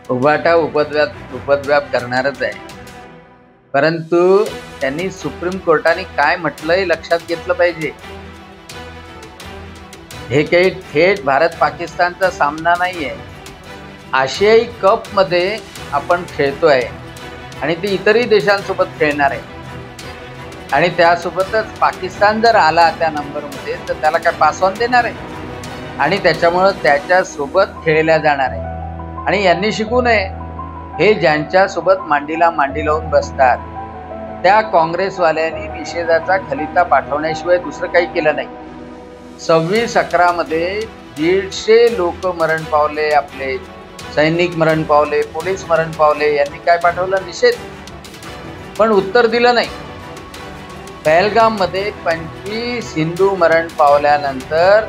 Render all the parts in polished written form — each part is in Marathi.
उभाटा उपद्व्याप करणारच आहे, परंतु त्यांनी सुप्रीम कोर्टाने काय म्हटलंय लक्षात घेतलं पाहिजे. हे काही थेट भारत पाकिस्तानचा सामना नाहीये. आशियाई कप मध्ये आपण खेळतोय आणि ते इतरही देशांसोबत खेळणार आहे आणि त्यासोबतच पाकिस्तान जर आला त्या नंबरमध्ये तर त्याला काय पास ऑन देणार आहे आणि त्याच्यामुळं त्याच्यासोबत खेळल्या जाणार आहे. आणि यांनी शिकू नये, हे ज्यांच्यासोबत मांडीला मांडी लावून बसतात त्या काँग्रेसवाल्यांनी निषेधाचा खलिता पाठवण्याशिवाय दुसरं काही केलं नाही. 26/11 मध्ये 150 लोक मरण पावले, आपले सैनिक मरण पावले, पोलीस मरण पावले. यांनी काय पाठवलं? निषेध. पण उत्तर दिलं नाही. पहलगाम मध्ये 25 हिंदू मरण पावल्यानंतर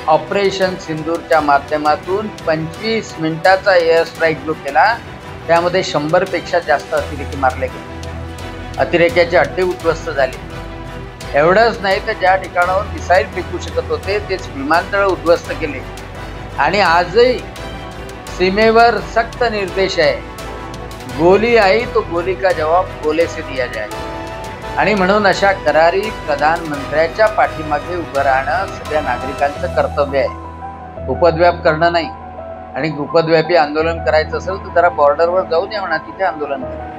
ऑपरेशन सिंदूरच्या माध्यमातून 25 मिनिटाचा एअर स्ट्राईक जो केला त्यामध्ये 100 पेक्षा जास्त अतिरेकी मारले गेले. अतिरेक्याचे अड्डे उद्ध्वस्त झाले. एवढंच नाही तर ज्या ठिकाणावर मिसाईल फेकू शकत होते तेच विमानतळ उद्ध्वस्त केले. आणि आजही सीमेवर सक्त निर्देश आहे, गोली आई तो गोली का जवाब गोले से दिया जाए. आणि म्हणून अशा करारी प्रधानमंत्र्याच्या पाठीमागे उभं राहणं सगळ्या नागरिकांचं कर्तव्य आहे, उपद्व्याप करणं नाही. आणि उपद्व्यापी आंदोलन करायचं असेल तर जरा बॉर्डरवर जाऊन या म्हणा, तिथे आंदोलन करा.